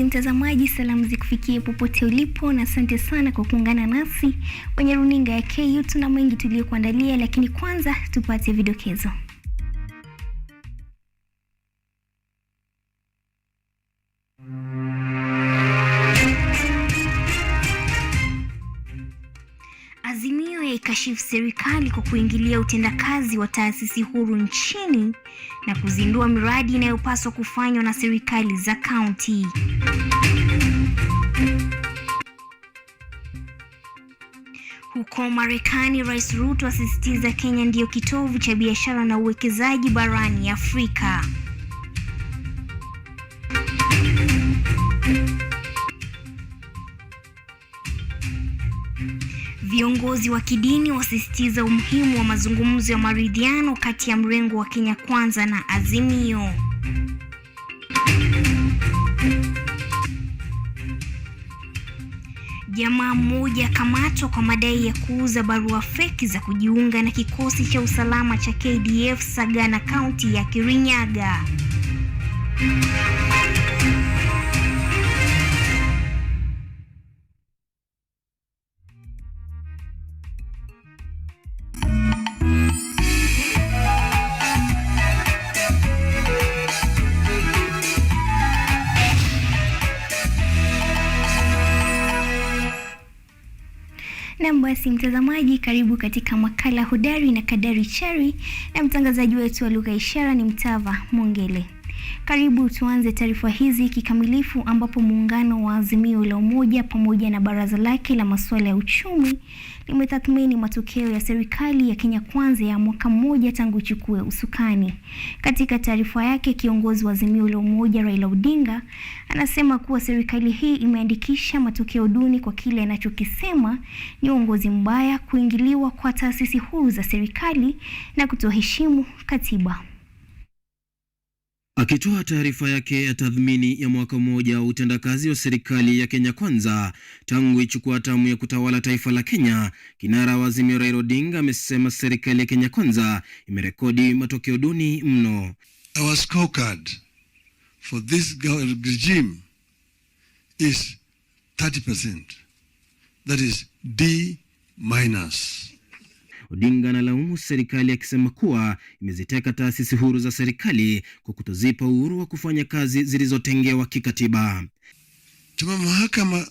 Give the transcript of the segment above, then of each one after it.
Mpenzi mtazamaji, salamu zikufikie popote ulipo na asante sana kwa kuungana nasi kwenye runinga ya KU. Tuna mengi tuliyokuandalia, lakini kwanza tupate vidokezo. Azimio ya ikashifu serikali kwa kuingilia utendakazi wa taasisi huru nchini na kuzindua miradi inayopaswa kufanywa na serikali za kaunti. Huko Marekani, Rais Ruto asisitiza Kenya ndiyo kitovu cha biashara na uwekezaji barani Afrika. Viongozi wa kidini wasisitiza umuhimu wa mazungumzo ya maridhiano kati ya mrengo wa Kenya Kwanza na Azimio. Jamaa mmoja kamatwa kwa madai ya kuuza barua feki za kujiunga na kikosi cha usalama cha KDF Sagana, kaunti ya Kirinyaga. Na basi mtazamaji, karibu katika makala hodari na kadari CHARI, na mtangazaji wetu wa lugha ishara ni MUTAVA MWONGELI. Karibu tuanze taarifa hizi kikamilifu, ambapo muungano wa Azimio la Umoja pamoja na baraza lake la masuala ya uchumi limetathmini matokeo ya serikali ya Kenya Kwanza ya mwaka mmoja tangu ichukue usukani. Katika taarifa yake, kiongozi wa Azimio la Umoja Raila Odinga anasema kuwa serikali hii imeandikisha matokeo duni kwa kile anachokisema ni uongozi mbaya, kuingiliwa kwa taasisi huru za serikali na kutoheshimu katiba. Akitoa taarifa yake ya tathmini ya mwaka mmoja wa utendakazi wa serikali ya Kenya Kwanza tangu ichukua hatamu ya kutawala taifa la Kenya, kinara wa Azimio Raila Odinga amesema serikali ya Kenya Kwanza imerekodi matokeo duni mno. Our scorecard for this regime is 30%. That is D-. Odinga analaumu serikali akisema kuwa imeziteka taasisi huru za serikali kwa kutozipa uhuru wa kufanya kazi zilizotengewa kikatiba. Tuma mahakama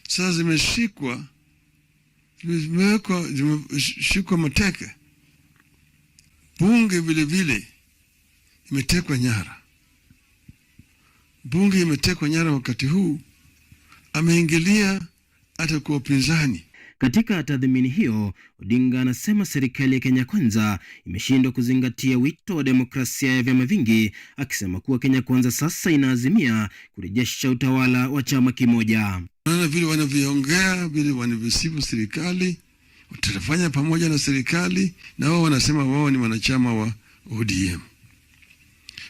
sasa zimeshikwa mateke. Bunge vile vile imetekwa nyara. Bunge imetekwa nyara wakati huu, ameingilia hata kwa upinzani. Katika tathmini hiyo, Odinga anasema serikali ya Kenya Kwanza imeshindwa kuzingatia wito wa demokrasia ya vyama vingi, akisema kuwa Kenya Kwanza sasa inaazimia kurejesha utawala wa chama kimoja. Naona vile wanavyoongea, vile wanavyosifu serikali, watafanya pamoja na serikali, na wao wanasema wao ni wanachama wa ODM.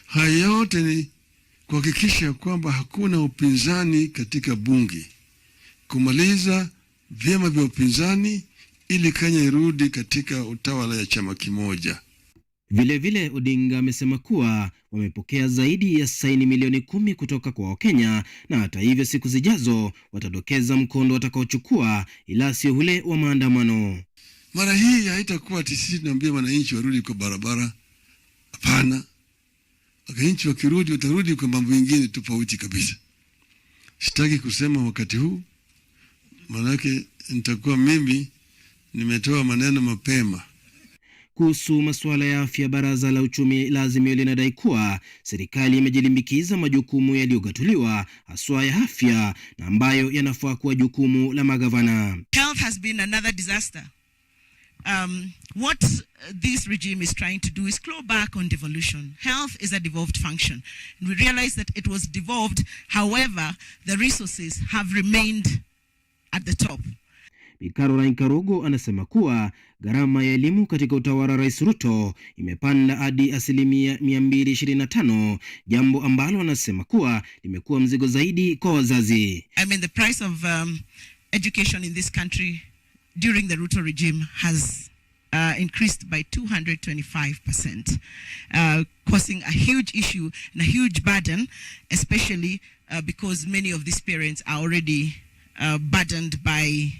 Haya yote ni kuhakikisha kwamba hakuna upinzani katika bunge, kumaliza vyama vya upinzani ili Kenya irudi katika utawala ya chama kimoja. Vile vile Odinga amesema kuwa wamepokea zaidi ya saini milioni 10 kutoka kwa Wakenya, na hata hivyo siku zijazo watadokeza mkondo watakaochukua, ila sio ule wa maandamano. Mara hii haitakuwa sisi tunaambia wananchi warudi kwa barabara. Hapana. Wananchi wakirudi watarudi kwa mambo mengine tofauti kabisa. Sitaki kusema wakati huu, manake nitakuwa mimi nimetoa maneno mapema. Kuhusu masuala ya afya, baraza la uchumi la Azimio linadai kuwa serikali imejilimbikiza majukumu yaliyogatuliwa haswa ya afya, na ambayo yanafaa kuwa jukumu la magavana. Health has been another disaster. What this regime is trying to do is claw back on devolution. Health is a devolved function. And we realize that it was devolved, however, the resources have remained at the top. Caroline Karogo anasema kuwa gharama ya elimu katika utawala Rais Ruto imepanda hadi 225%, jambo ambalo anasema kuwa limekuwa mzigo zaidi kwa wazazi. I mean, the price of education in this country during the Ruto regime has increased by 225%, causing a huge issue and a huge burden, especially because many of these parents are already burdened by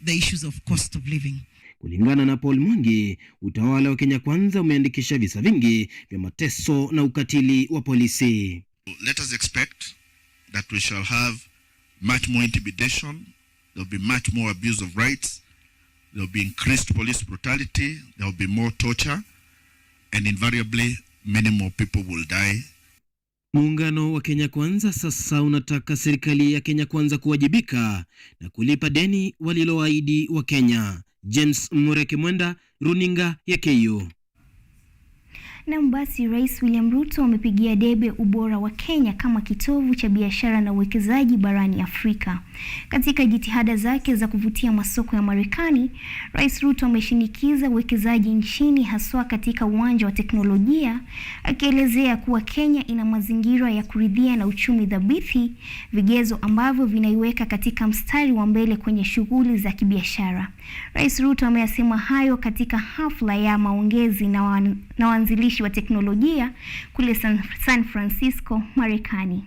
the issues of cost of living. Kulingana na Paul Mwangi, utawala wa Kenya Kwanza umeandikisha visa vingi vya mateso na ukatili wa polisi. Let us expect that we shall have much more intimidation, there will be much more abuse of rights, there will be increased police brutality, there will be more torture, and invariably many more people will die. Muungano wa Kenya Kwanza sasa unataka serikali ya Kenya Kwanza kuwajibika na kulipa deni waliloahidi wa Kenya. James Mureke Mwenda, runinga ya KU. Na basi Rais William Ruto amepigia debe ubora wa Kenya kama kitovu cha biashara na uwekezaji barani Afrika. Katika jitihada zake za kuvutia masoko ya Marekani, Rais Ruto ameshinikiza uwekezaji nchini haswa katika uwanja wa teknolojia, akielezea kuwa Kenya ina mazingira ya kuridhia na uchumi thabiti, vigezo ambavyo vinaiweka katika mstari wa mbele kwenye shughuli za kibiashara. Rais Ruto ameyasema hayo katika hafla ya maongezi na waanzilishi wa teknolojia kule San Francisco, Marekani.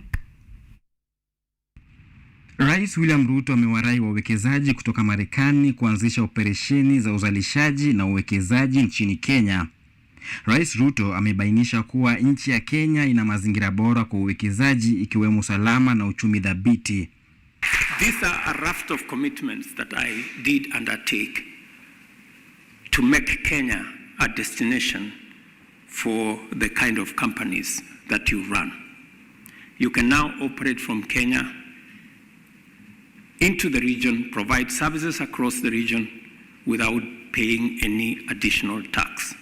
Rais William Ruto amewarai wawekezaji kutoka Marekani kuanzisha operesheni za uzalishaji na uwekezaji nchini Kenya. Rais Ruto amebainisha kuwa nchi ya Kenya ina mazingira bora kwa uwekezaji ikiwemo salama na uchumi thabiti. These are a raft of commitments that I did undertake to make Kenya a destination for the kind of companies that you run. You can now operate from Kenya into the region, provide services across the region without paying any additional tax.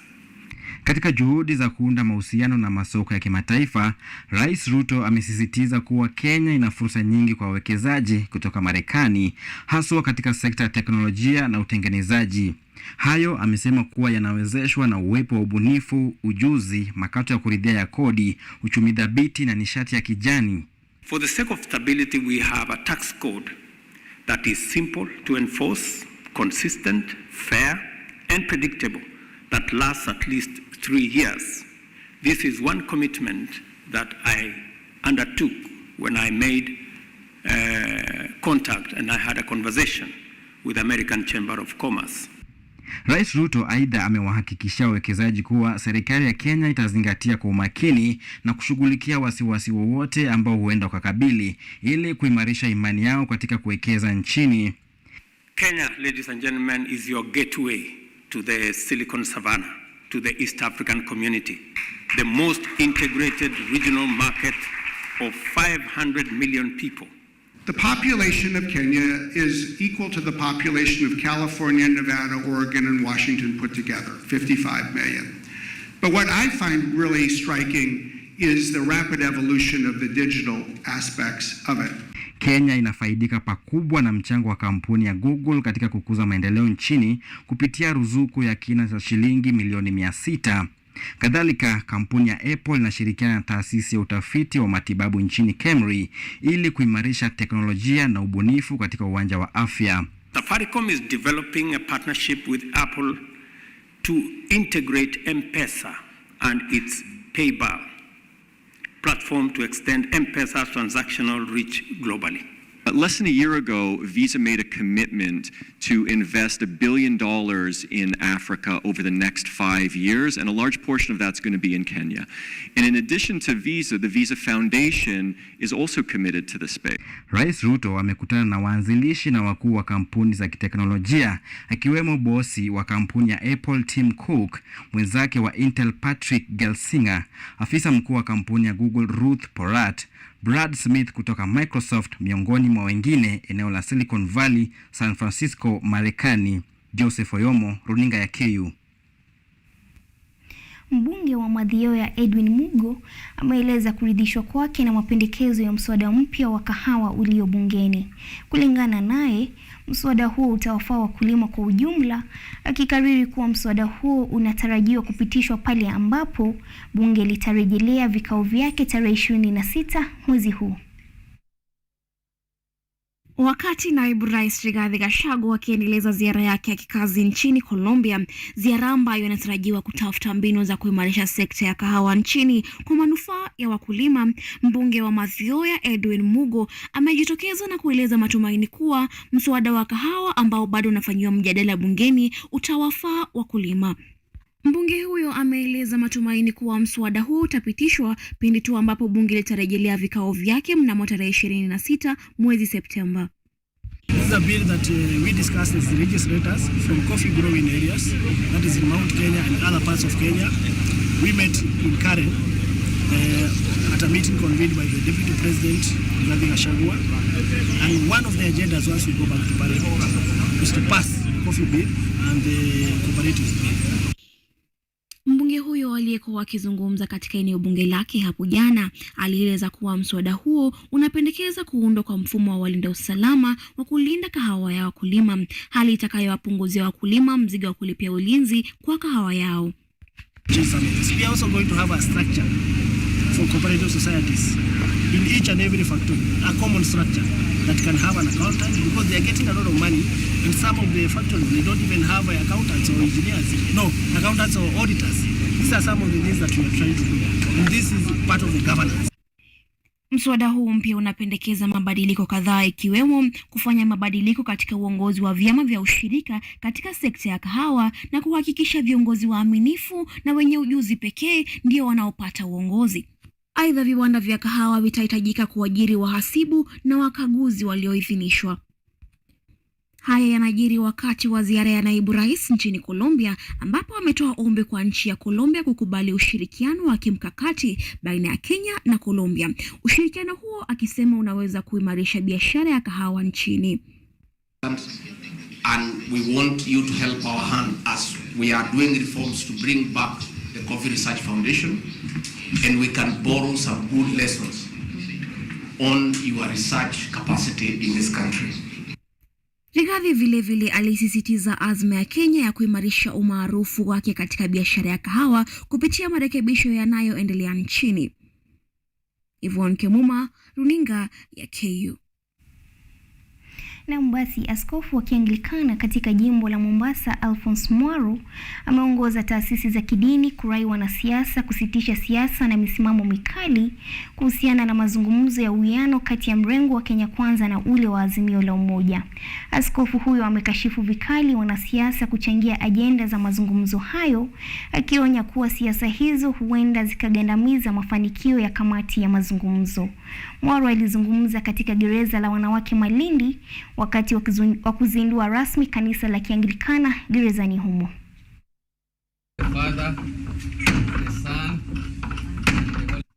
Katika juhudi za kuunda mahusiano na masoko ya kimataifa, Rais Ruto amesisitiza kuwa Kenya ina fursa nyingi kwa wawekezaji kutoka Marekani, haswa katika sekta ya teknolojia na utengenezaji. Hayo amesema kuwa yanawezeshwa na uwepo wa ubunifu, ujuzi, makato ya kuridhia ya kodi, uchumi thabiti na nishati ya kijani. For the sake of stability, we have a tax code that is simple to enforce, consistent, fair, and predictable, that lasts at least 3 years. This is one commitment that I undertook when I made contact and I had a conversation with the American Chamber of Commerce. Rais Ruto aidha amewahakikishia wawekezaji kuwa serikali ya Kenya itazingatia kwa umakini na kushughulikia wasiwasi wowote ambao huenda kukabili ili kuimarisha imani yao katika kuwekeza nchini. Kenya, ladies and gentlemen, is your gateway to the Silicon Savannah, to the East African community, the most integrated regional market of 500 million people. The population of Kenya is equal to the population of California, Nevada, Oregon, and Washington put together, 55 million. But what I find really striking is the rapid evolution of the digital aspects of it. Kenya inafaidika pakubwa na mchango wa kampuni ya Google katika kukuza maendeleo nchini kupitia ruzuku ya kina cha shilingi milioni 600. Kadhalika, kampuni ya Apple inashirikiana na taasisi ya utafiti wa matibabu nchini KEMRI ili kuimarisha teknolojia na ubunifu katika uwanja wa afya. Safaricom is developing a partnership with Apple to integrate M-Pesa and its PayPal platform to extend M-Pesa's transactional reach globally. Less than a year ago, Visa made a commitment to invest $1 billion in Africa over the next 5 years, and a large portion of that's going to be in Kenya. And in addition to Visa, the Visa Foundation is also committed to the space. Rais Ruto amekutana na waanzilishi na wakuu wa kampuni za kiteknolojia, akiwemo bosi wa kampuni ya Apple Tim Cook, mwenzake wa Intel Patrick Gelsinger, afisa mkuu wa kampuni ya Google Ruth Porat, Brad Smith kutoka Microsoft, miongoni mwa wengine eneo la Silicon Valley, San Francisco, Marekani. Joseph Oyomo, runinga ya KU. Mbunge wa Mathioya Edwin Mugo ameeleza kuridhishwa kwake na mapendekezo ya mswada mpya wa kahawa ulio bungeni. Kulingana naye, mswada huo utawafaa wakulima kwa ujumla, akikariri kuwa mswada huo unatarajiwa kupitishwa pale ambapo bunge litarejelea vikao vyake tarehe 26 mwezi huu. Wakati naibu rais Rigathi Gachagua akiendeleza ziara yake ya kikazi nchini Colombia, ziara ambayo inatarajiwa kutafuta mbinu za kuimarisha sekta ya kahawa nchini kwa manufaa ya wakulima, mbunge wa Mathioya Edwin Mugo amejitokeza na kueleza matumaini kuwa mswada wa kahawa ambao bado unafanyiwa mjadala bungeni utawafaa wakulima. Mbunge huyo ameeleza matumaini kuwa mswada huo utapitishwa pindi tu ambapo bunge litarejelea vikao vyake mnamo tarehe 26 mwezi Septemba. This is a bill that we discussed as the legislators from coffee growing areas, that is in Mount Kenya and other parts of Kenya. We met in Karen at a meeting convened by the Deputy President, Rigathi Gachagua, and one of the agendas once we go back to Parliament is to pass the coffee bill and the cooperatives bill. Mbunge huyo aliyekuwa akizungumza katika eneo bunge lake hapo jana alieleza kuwa mswada huo unapendekeza kuundwa kwa mfumo wa walinda usalama wa kulinda kahawa ya wakulima, hali itakayowapunguzia wakulima mzigo wa kulipia ulinzi kwa kahawa yao. We are also going to have a structure for cooperative societies in each and every factory, a common structure that can have an accountant, because they are getting a lot of money, and some of the factories they don't even have accountants or engineers, no, accountants or auditors. These are some of the things that we are trying to do, and this is part of the governance. Mswada huu mpya unapendekeza mabadiliko kadhaa ikiwemo kufanya mabadiliko katika uongozi wa vyama vya ushirika katika sekta ya kahawa na kuhakikisha viongozi waaminifu na wenye ujuzi pekee ndio wanaopata uongozi. Aidha, viwanda vya kahawa vitahitajika kuajiri wahasibu na wakaguzi walioidhinishwa. Haya yanajiri wakati wa ziara ya naibu rais nchini Colombia, ambapo ametoa ombi kwa nchi ya Colombia kukubali ushirikiano wa kimkakati baina ya Kenya na Colombia. Ushirikiano huo akisema unaweza kuimarisha biashara ya kahawa nchini. And we want you to help our hand as we are doing reforms to bring back the Coffee Research Foundation, and we can borrow some good lessons on your research capacity in this country. Rigathi vile alisisitiza azma ya Kenya ya kuimarisha umaarufu wake katika biashara ya kahawa kupitia marekebisho yanayoendelea nchini. Yvonne Kemuma, runinga ya KU. Na basi askofu wa Kianglikana katika jimbo la Mombasa Alphonse Mwaro ameongoza taasisi za kidini kurai wanasiasa kusitisha siasa na misimamo mikali kuhusiana na mazungumzo ya uwiano kati ya mrengo wa Kenya Kwanza na ule wa Azimio la Umoja. Askofu huyo amekashifu vikali wanasiasa kuchangia ajenda za mazungumzo hayo, akionya kuwa siasa hizo huenda zikagandamiza mafanikio ya kamati ya mazungumzo. Mwaro alizungumza katika gereza la wanawake Malindi wakati wa kuzindua rasmi kanisa la Kianglikana gerezani humo.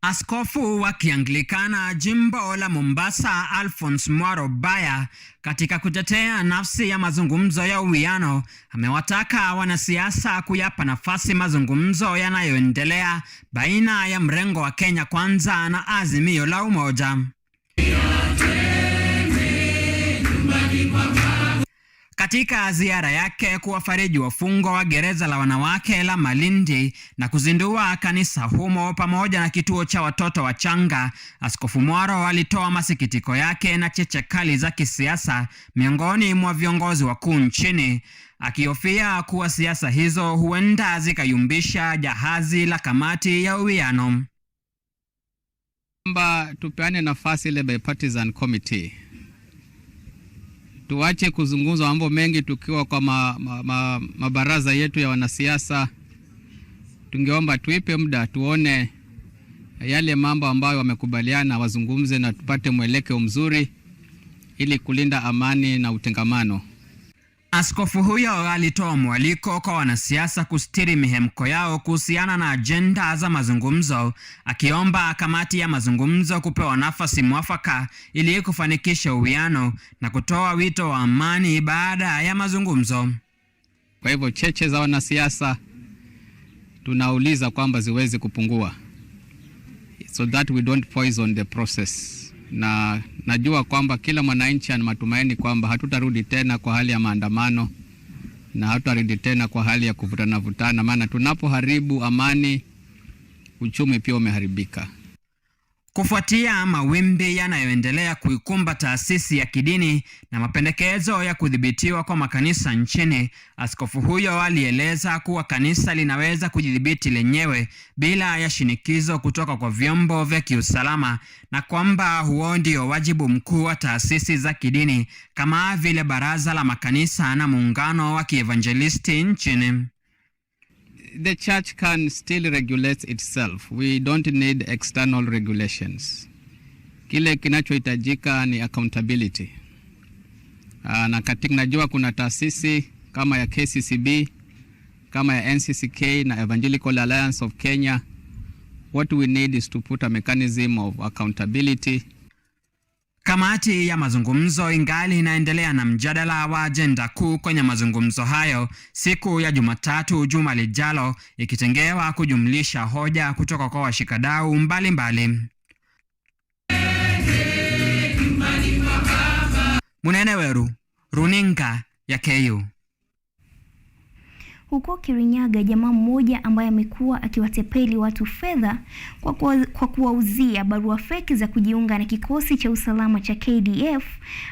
Askofu wa Kianglikana jimbo la Mombasa Alphonse Mwaro Baya, katika kutetea nafsi ya mazungumzo ya uwiano, amewataka wanasiasa kuyapa nafasi mazungumzo yanayoendelea baina ya mrengo wa Kenya Kwanza na Azimio la Umoja. Katika ziara yake kuwafariji wafungwa wa gereza la wanawake la Malindi na kuzindua kanisa humo pamoja na kituo cha watoto wachanga, Askofu Mwaro alitoa masikitiko yake na cheche kali za kisiasa miongoni mwa viongozi wakuu nchini, akihofia kuwa siasa hizo huenda zikayumbisha jahazi la kamati ya uwiano. Tupeane nafasi ile bipartisan committee. Tuache kuzungumza mambo mengi tukiwa kwa mabaraza yetu ya wanasiasa. Tungeomba tuipe muda tuone yale mambo ambayo wamekubaliana wazungumze na tupate mwelekeo mzuri ili kulinda amani na utengamano. Askofu huyo alitoa mwaliko kwa wanasiasa kustiri mihemko yao kuhusiana na ajenda za mazungumzo, akiomba kamati ya mazungumzo kupewa nafasi mwafaka ili kufanikisha uwiano na kutoa wito wa amani baada ya mazungumzo. Kwa hivyo cheche za wanasiasa tunauliza kwamba ziweze kupungua, so that we don't poison the process. Na najua kwamba kila mwananchi ana matumaini kwamba hatutarudi tena kwa hali ya maandamano na hatutarudi tena kwa hali ya kuvutana, maana tunapoharibu amani, uchumi pia umeharibika. Kufuatia mawimbi yanayoendelea kuikumba taasisi ya kidini na mapendekezo ya kudhibitiwa kwa makanisa nchini, askofu huyo alieleza kuwa kanisa linaweza kujidhibiti lenyewe bila ya shinikizo kutoka kwa vyombo vya kiusalama, na kwamba huo ndio wajibu mkuu wa taasisi za kidini kama vile Baraza la Makanisa na Muungano wa Kievanjelisti nchini. The church can still regulate itself. We don't need external regulations. Kile kinachohitajika ni accountability. Na katika najua kuna taasisi kama ya KCCB, kama ya NCCK na Evangelical Alliance of Kenya. What we need is to put a mechanism of accountability. Kamati ya mazungumzo ingali inaendelea na mjadala wa ajenda kuu kwenye mazungumzo hayo siku ya Jumatatu juma lijalo, ikitengewa kujumlisha hoja kutoka kwa washikadau mbalimbali. Munene Weru, runinga ya KU. Huko Kirinyaga, jamaa mmoja ambaye amekuwa akiwatepeli watu fedha kwa kuwauzia barua feki za kujiunga na kikosi cha usalama cha KDF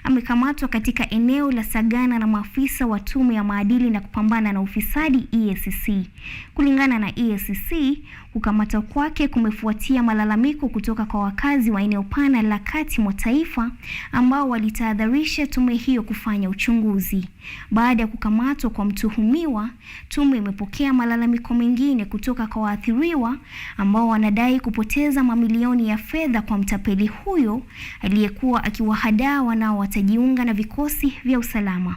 amekamatwa katika eneo la Sagana na maafisa wa tume ya maadili na kupambana na ufisadi EACC. Kulingana na EACC, kukamatwa kwake kumefuatia malalamiko kutoka kwa wakazi wa eneo pana la kati mwa taifa ambao walitahadharisha tume hiyo kufanya uchunguzi. Baada ya kukamatwa kwa mtuhumiwa, tume imepokea malalamiko mengine kutoka kwa waathiriwa ambao wanadai kupoteza mamilioni ya fedha kwa mtapeli huyo aliyekuwa akiwahadaa wanao watajiunga na vikosi vya usalama.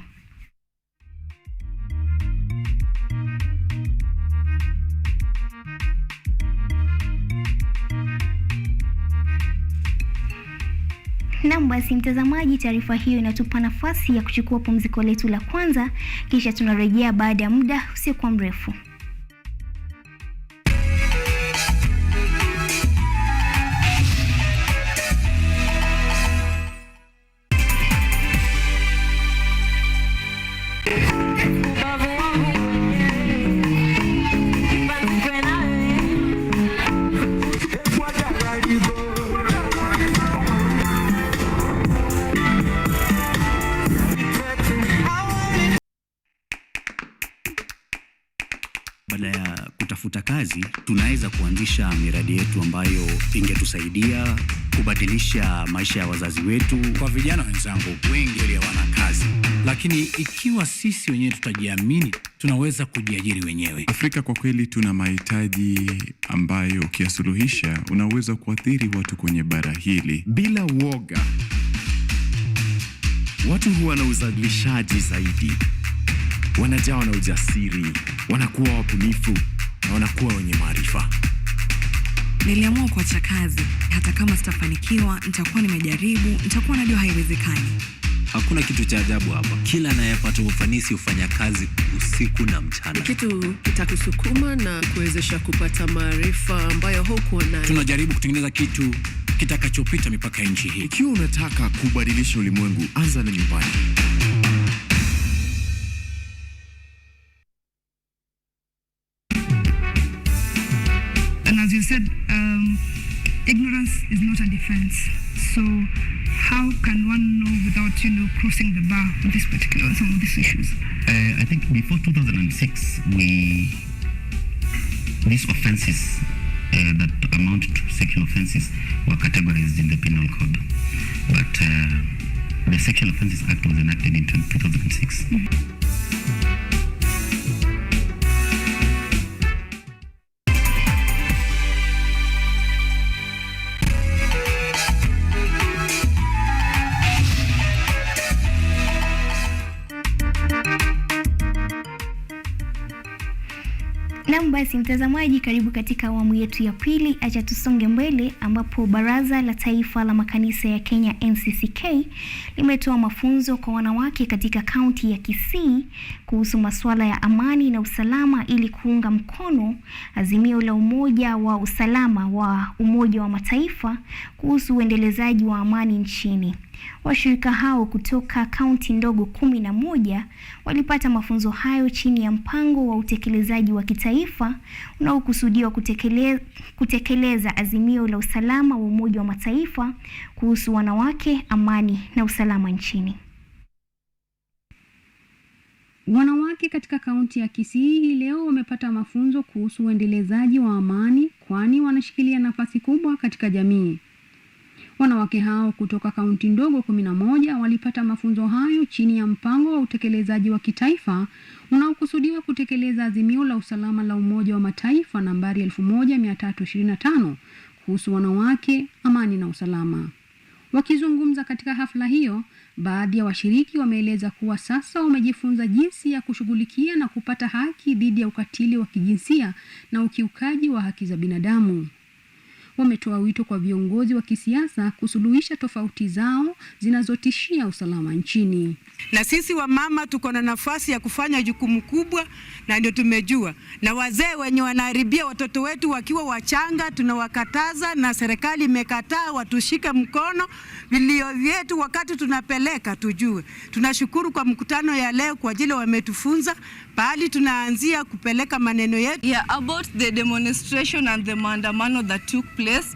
Na basi mtazamaji, taarifa hiyo inatupa nafasi ya kuchukua pumziko letu la kwanza, kisha tunarejea baada ya muda usiokuwa mrefu. Kutafuta kazi, tunaweza kuanzisha miradi yetu ambayo ingetusaidia kubadilisha maisha ya wazazi wetu. Kwa vijana wenzangu wengi wale hawana kazi, lakini ikiwa sisi wenyewe tutajiamini, tunaweza kujiajiri wenyewe. Afrika kwa kweli tuna mahitaji ambayo ukiyasuluhisha unaweza kuathiri watu kwenye bara hili bila woga. Watu huwa na uzalishaji zaidi, wanajawa na ujasiri, wanakuwa wabunifu na wanakuwa wenye maarifa. Niliamua kuacha kazi. Hata kama sitafanikiwa, nitakuwa nimejaribu, nitakuwa najua haiwezekani. Hakuna kitu cha ajabu hapa. Kila anayepata ufanisi hufanya kazi usiku na mchana. Kitu kitakusukuma na kuwezesha kupata maarifa ambayo hukuwa nayo. Tunajaribu kutengeneza kitu kitakachopita mipaka ya nchi hii. Ikiwa unataka kubadilisha ulimwengu, anza na nyumbani. As you said, ignorance is not a defense. So how can one know without, crossing the bar with some of these issues? I think before 2006, these offenses that amount to sexual offenses were categorized in the Penal Code. But the Sexual Offences Act was enacted in 2006. Mm-hmm. Basi mtazamaji, karibu katika awamu yetu ya pili. Acha tusonge mbele, ambapo Baraza la Taifa la Makanisa ya Kenya NCCK limetoa mafunzo kwa wanawake katika kaunti ya Kisii kuhusu masuala ya amani na usalama ili kuunga mkono azimio la Umoja wa Usalama wa Umoja wa Mataifa kuhusu uendelezaji wa amani nchini. Washirika hao kutoka kaunti ndogo 11 walipata mafunzo hayo chini ya mpango wa utekelezaji wa kitaifa unaokusudiwa kutekeleza azimio la usalama wa Umoja wa Mataifa kuhusu wanawake, amani na usalama nchini. Wanawake katika kaunti ya Kisii leo wamepata mafunzo kuhusu uendelezaji wa amani, kwani wanashikilia nafasi kubwa katika jamii. Wanawake hao kutoka kaunti ndogo 11 walipata mafunzo hayo chini ya mpango wa utekelezaji wa kitaifa unaokusudiwa kutekeleza azimio la usalama la Umoja wa Mataifa nambari 1325 kuhusu wanawake, amani na usalama. Wakizungumza katika hafla hiyo, baadhi ya washiriki wameeleza kuwa sasa wamejifunza jinsi ya kushughulikia na kupata haki dhidi ya ukatili wa kijinsia na ukiukaji wa haki za binadamu. Wametoa wito kwa viongozi wa kisiasa kusuluhisha tofauti zao zinazotishia usalama nchini. Na sisi wamama tuko na nafasi ya kufanya jukumu kubwa, na ndio tumejua. Na wazee wenye wanaharibia watoto wetu wakiwa wachanga tunawakataza, na serikali imekataa watushike mkono. Vilio vyetu wakati tunapeleka tujue. Tunashukuru kwa mkutano ya leo kwa ajili wametufunza pahali tunaanzia kupeleka maneno yetu. Yeah, about the demonstration and the maandamano that took place,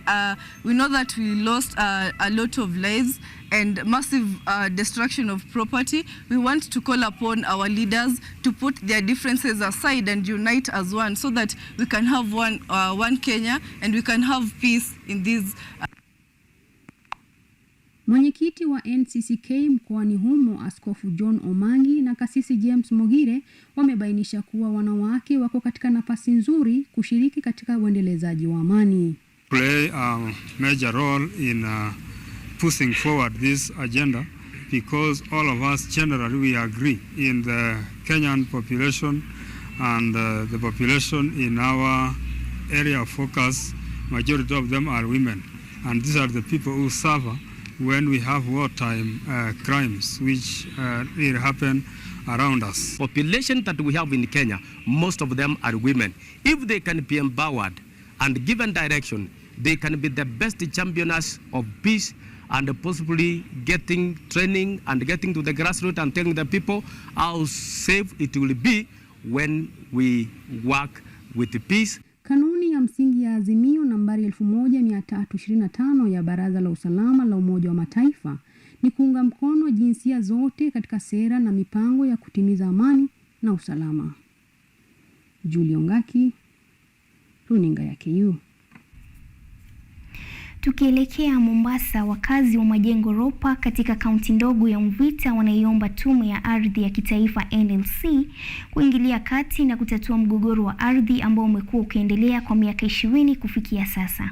we know that we lost a lot of lives and massive destruction of property. We want to call upon our leaders to put their differences aside and unite as one, so that we can have one Kenya and we can have peace in these. Mwenyekiti wa NCCK mkoani humo Askofu John Omangi na Kasisi James Mogire wamebainisha kuwa wanawake wako katika nafasi nzuri kushiriki katika uendelezaji wa amani. Play a major role in pushing forward this agenda, because all of us generally we agree in the Kenyan population and the population in our area of focus, majority of them are women, and these are the people who suffer when we have wartime crimes which will happen around us. Population that we have in Kenya, most of them are women. If they can be empowered and given direction, they can be the best champions of peace, and possibly getting training and getting to the grassroots and telling the people how safe it will be when we work with the peace. Kanuni ya msingi ya azimio nambari 1325 ya Baraza la Usalama la Umoja wa Mataifa ni kuunga mkono jinsia zote katika sera na mipango ya kutimiza amani na usalama. Julie Ongaki, runinga ya KU. Tukielekea Mombasa, wakazi wa Majengo Ropa katika kaunti ndogo ya Mvita wanaiomba tume ya ardhi ya kitaifa NLC kuingilia kati na kutatua mgogoro wa ardhi ambao umekuwa ukiendelea kwa miaka 20 kufikia sasa.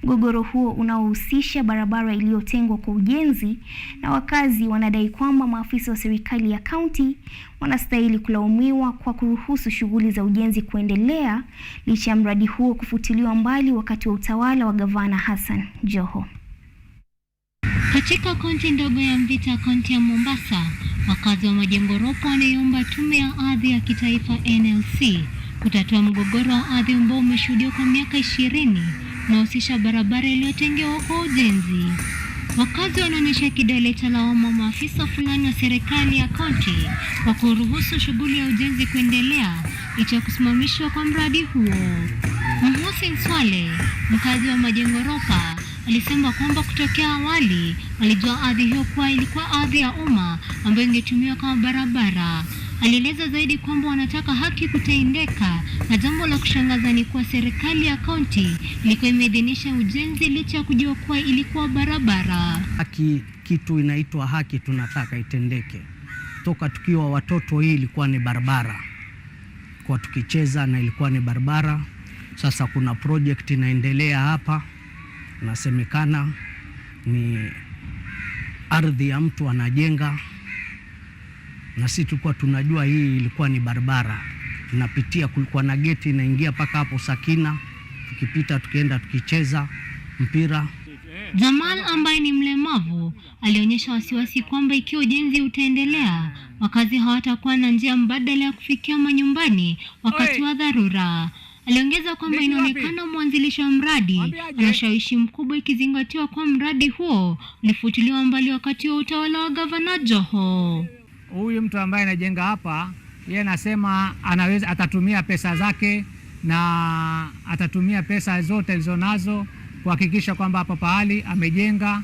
Mgogoro huo unaohusisha barabara iliyotengwa kwa ujenzi, na wakazi wanadai kwamba maafisa wa serikali ya kaunti wanastahili kulaumiwa kwa kuruhusu shughuli za ujenzi kuendelea licha ya mradi huo kufutiliwa mbali wakati wa utawala wa Gavana Hassan Joho. Katika kaunti ndogo ya Mvita, kaunti ya Mombasa, wakazi wa Majengo Ropa wanaiomba tume ya ardhi ya kitaifa NLC kutatua mgogoro wa ardhi ambao umeshuhudiwa kwa miaka 20 unahusisha barabara iliyotengewa kwa ujenzi. Wakazi wanaonyesha kidole cha lawama maafisa fulani wa serikali ya kaunti kwa kuruhusu shughuli ya ujenzi kuendelea licha ya kusimamishwa kwa mradi huo. Mhussein Swale, mkazi wa Majengo Ropa, alisema kwamba kutokea awali walijua ardhi hiyo kuwa ilikuwa ardhi ya umma ambayo ingetumiwa kama barabara. Alieleza zaidi kwamba wanataka haki kutendeka, na jambo la kushangaza ni kuwa serikali ya kaunti ilikuwa imeidhinisha ujenzi licha ya kujua kuwa ilikuwa barabara. Haki, kitu inaitwa haki tunataka itendeke. Toka tukiwa watoto hii ilikuwa ni barabara, kwa tukicheza na ilikuwa ni barabara. Sasa kuna project inaendelea hapa, nasemekana ni ardhi ya mtu anajenga, na sisi tulikuwa tunajua hii ilikuwa ni barabara. Tunapitia, kulikuwa na geti inaingia paka hapo Sakina, tukipita tukienda tukicheza mpira. Jamal ambaye ni mlemavu alionyesha wasiwasi kwamba ikiwa ujenzi utaendelea, wakazi hawatakuwa na njia mbadala ya kufikia manyumbani wakati wa dharura. Aliongeza kwamba inaonekana mwanzilishi wa mradi ana ushawishi mkubwa ikizingatiwa kwa mradi huo ulifutiliwa mbali wakati wa utawala wa Gavana Joho. Huyu mtu ambaye anajenga hapa, yeye anasema anaweza atatumia pesa zake na atatumia pesa zote alizonazo kuhakikisha kwamba hapa pahali amejenga,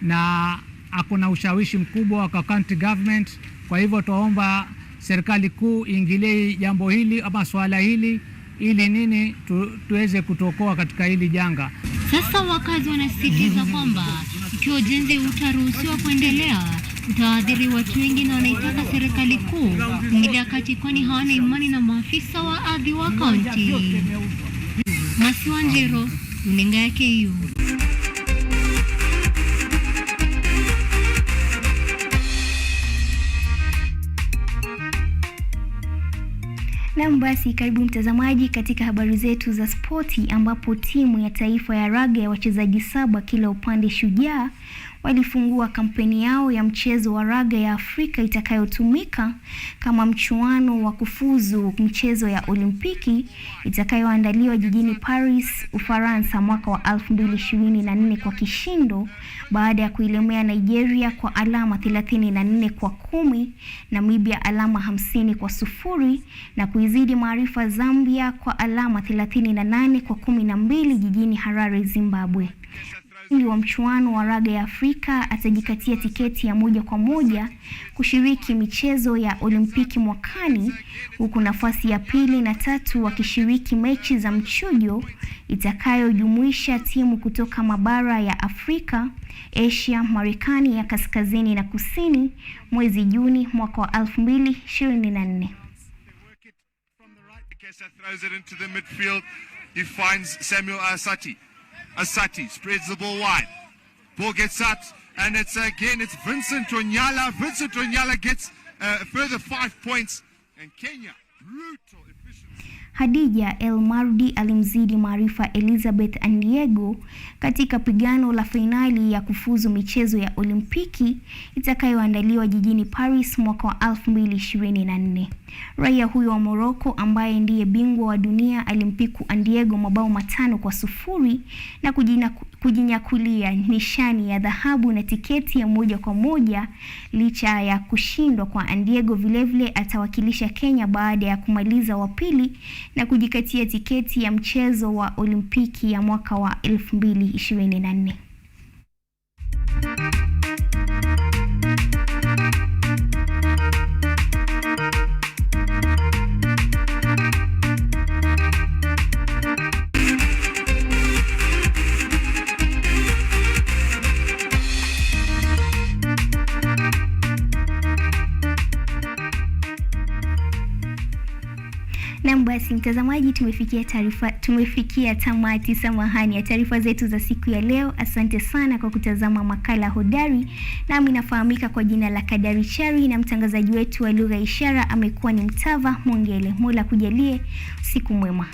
na hakuna ushawishi mkubwa kwa county government. Kwa hivyo tuomba serikali kuu iingilie jambo hili ama swala hili ili tuweze kutokoa katika hili janga. Sasa wakazi wanasisitiza kwamba ikiwa ujenzi utaruhusiwa kuendelea utaadhiri watu wengi, na wanaitaka serikali kuu kuingilia kati kwani hawana imani na maafisa wa ardhi wa kaunti. Masiwanjero, runinga ya KU. Na basi karibu mtazamaji katika habari zetu za spoti, ambapo timu ya taifa ya raga ya wachezaji 7 kila upande Shujaa walifungua kampeni yao ya mchezo wa raga ya Afrika itakayotumika kama mchuano wa kufuzu mchezo ya Olimpiki itakayoandaliwa jijini Paris, Ufaransa mwaka wa 2024 kwa kishindo baada ya kuilemea Nigeria kwa alama 34 kwa 10, Namibia alama 50 kwa 0 na kuizidi Maarifa Zambia kwa alama 38 kwa 12 jijini Harare, Zimbabwe. Wa mchuano wa raga ya Afrika atajikatia tiketi ya moja kwa moja kushiriki michezo ya Olimpiki mwakani, huku nafasi ya pili na tatu wakishiriki mechi za mchujo itakayojumuisha timu kutoka mabara ya Afrika, Asia, Marekani ya kaskazini na kusini mwezi Juni mwaka wa 2024. Asati spreads the ball wide. Ball gets out, and it's Vincent Onyala. Vincent Onyala gets a further 5 points, and Kenya brutal efficiency. Hadija El Mardi alimzidi Maarifa Elizabeth Andiego katika pigano la finali ya kufuzu michezo ya Olimpiki itakayoandaliwa jijini Paris mwaka wa 2024. Raia huyo wa Morocco ambaye ndiye bingwa wa dunia alimpiku Andiego mabao 5 kwa 0 na kujinyakulia nishani ya dhahabu na tiketi ya moja kwa moja. Licha ya kushindwa kwa Andiego, vilevile atawakilisha Kenya baada ya kumaliza wa pili na kujikatia tiketi ya mchezo wa Olimpiki ya mwaka wa 2024. Na basi mtazamaji, tumefikia tamati samahani ya taarifa zetu za siku ya leo. Asante sana kwa kutazama makala hodari. Nami nafahamika kwa jina la Kadari CHARI, na mtangazaji wetu wa lugha ishara amekuwa ni MUTAVA MWONGELI. Mola kujalie usiku mwema.